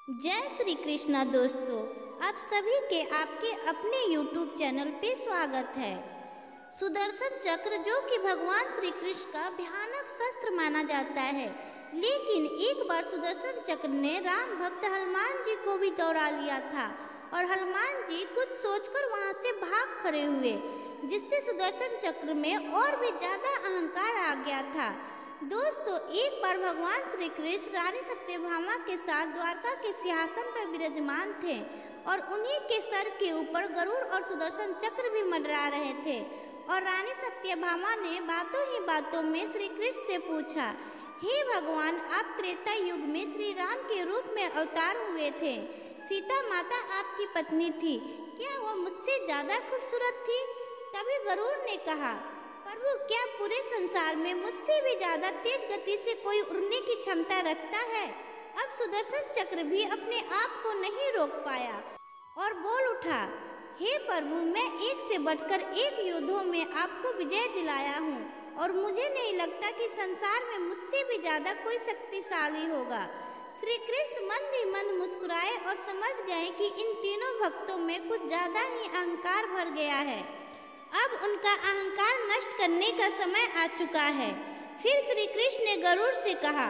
जय श्री कृष्णा दोस्तों, आप सभी के आपके अपने YouTube चैनल पे स्वागत है। सुदर्शन चक्र जो कि भगवान श्री कृष्ण का भयानक शस्त्र माना जाता है, लेकिन एक बार सुदर्शन चक्र ने राम भक्त हनुमान जी को भी दौड़ा लिया था और हनुमान जी कुछ सोचकर वहां से भाग खड़े हुए, जिससे सुदर्शन चक्र में और भी ज्यादा अहंकार आ गया था। दोस्तों, एक बार भगवान श्री कृष्ण रानी सत्यभामा के साथ द्वारका के सिंहासन पर विराजमान थे और उन्हीं के सर के ऊपर गरुड़ और सुदर्शन चक्र भी मंडरा रहे थे। और रानी सत्यभामा ने बातों ही बातों में श्री कृष्ण से पूछा, हे भगवान, आप त्रेता युग में श्री राम के रूप में अवतार हुए थे। सीता माता आपकी पत्नी थी, क्या वह मुझसे ज्यादा खूबसूरत थी? तभी गरुड़ ने कहा, प्रभु, क्या पूरे संसार में मुझसे भी ज्यादा तेज गति से कोई उड़ने की क्षमता रखता है? अब सुदर्शन चक्र भी अपने आप को नहीं रोक पाया और बोल उठा, हे प्रभु, मैं एक से बढ़कर एक युद्धों में आपको विजय दिलाया हूँ और मुझे नहीं लगता कि संसार में मुझसे भी ज्यादा कोई शक्तिशाली होगा। श्री कृष्ण मंद ही मंद मुस्कुराए और समझ गए कि इन तीनों भक्तों में कुछ ज्यादा ही अहंकार भर गया है। अब उनका अहंकार नष्ट करने का समय आ चुका है। फिर श्री कृष्ण ने गरुड़ से कहा,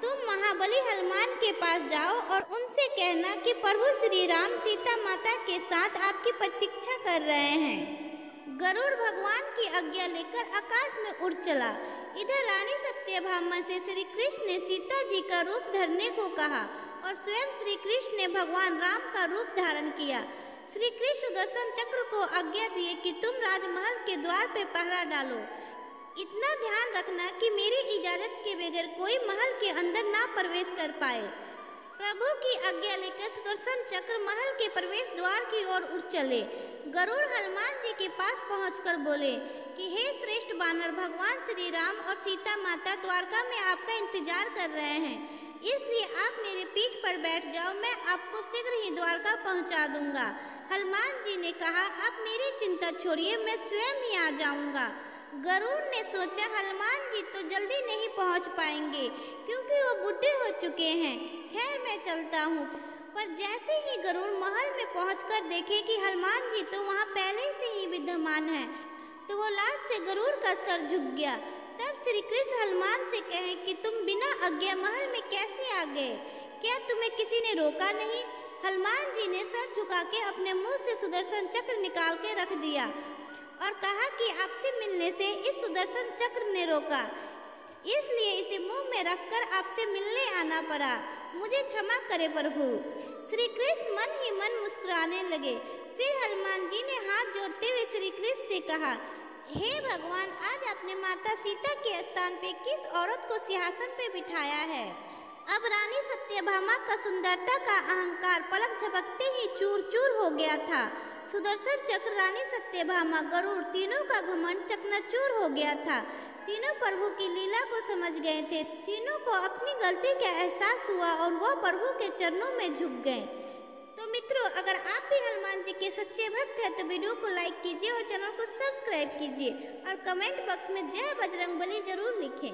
तुम महाबली हनुमान के पास जाओ और उनसे कहना कि प्रभु श्री राम सीता माता के साथ आपकी प्रतीक्षा कर रहे हैं। गरुड़ भगवान की आज्ञा लेकर आकाश में उड़ चला। इधर रानी सत्यभामा से श्री कृष्ण ने सीता जी का रूप धरने को कहा और स्वयं श्री कृष्ण ने भगवान राम का रूप धारण किया। श्री कृष्ण सुदर्शन चक्र को आज्ञा दिए कि तुम राजमहल के द्वार पे पहरा डालो। इतना ध्यान रखना कि मेरी इजाजत के बगैर कोई महल के अंदर ना प्रवेश कर पाए। प्रभु की आज्ञा लेकर सुदर्शन चक्र महल के प्रवेश द्वार की ओर उड़ चले। गरुड़ हनुमान जी के पास पहुंचकर बोले कि हे श्रेष्ठ बानर, भगवान श्री राम और सीता माता द्वारका में आपका इंतजार कर रहे हैं, इसलिए आप मेरे पीठ पर बैठ जाओ, मैं आपको शीघ्र ही द्वारका पहुंचा दूंगा। हनुमान जी ने कहा, आप मेरी चिंता छोड़िए, मैं स्वयं ही आ जाऊंगा। गरुड़ ने सोचा, हनुमान जी तो जल्दी नहीं पहुंच पाएंगे क्योंकि वो बूढ़े हो चुके हैं। खैर, मैं चलता हूँ। पर जैसे ही गरुड़ महल में पहुंचकर देखे कि हनुमान जी तो वहाँ पहले से ही विद्यमान है, तो वो लाज से गरुड़ का सर झुक गया। तब श्री कृष्ण हनुमान से कहे कि तुम बिना आज्ञा महल में कैसे आ गए? क्या तुम्हें किसी ने रोका नहीं? हनुमान जी ने सर झुका के अपने मुंह से सुदर्शन चक्र निकाल के रख दिया और कहा कि आपसे मिलने से इस सुदर्शन चक्र ने रोका, इसलिए इसे मुंह में रखकर आपसे मिलने आना पड़ा। मुझे क्षमा करे प्रभु। श्री कृष्ण मन ही मन मुस्कुराने लगे। फिर हनुमान जी ने हाथ जोड़ते हुए श्री कृष्ण से कहा, हे भगवान, आज आपने माता सीता के स्थान पे किस औरत को सिंहासन पे बिठाया है? अब रानी सत्यभामा का सुंदरता का अहंकार पलक झपकते ही चूर चूर हो गया था। सुदर्शन चक्र, रानी सत्यभामा, गरुड़, तीनों का घमंड चकनाचूर हो गया था। तीनों प्रभु की लीला को समझ गए थे। तीनों को अपनी गलती का एहसास हुआ और वह प्रभु के चरणों में झुक गए। तो मित्रों, अगर आप भी हनुमान जी के सच्चे भक्त हैं तो वीडियो को लाइक कीजिए और चैनल को सब्सक्राइब कीजिए और कमेंट बॉक्स में जय बजरंगबली जरूर लिखें।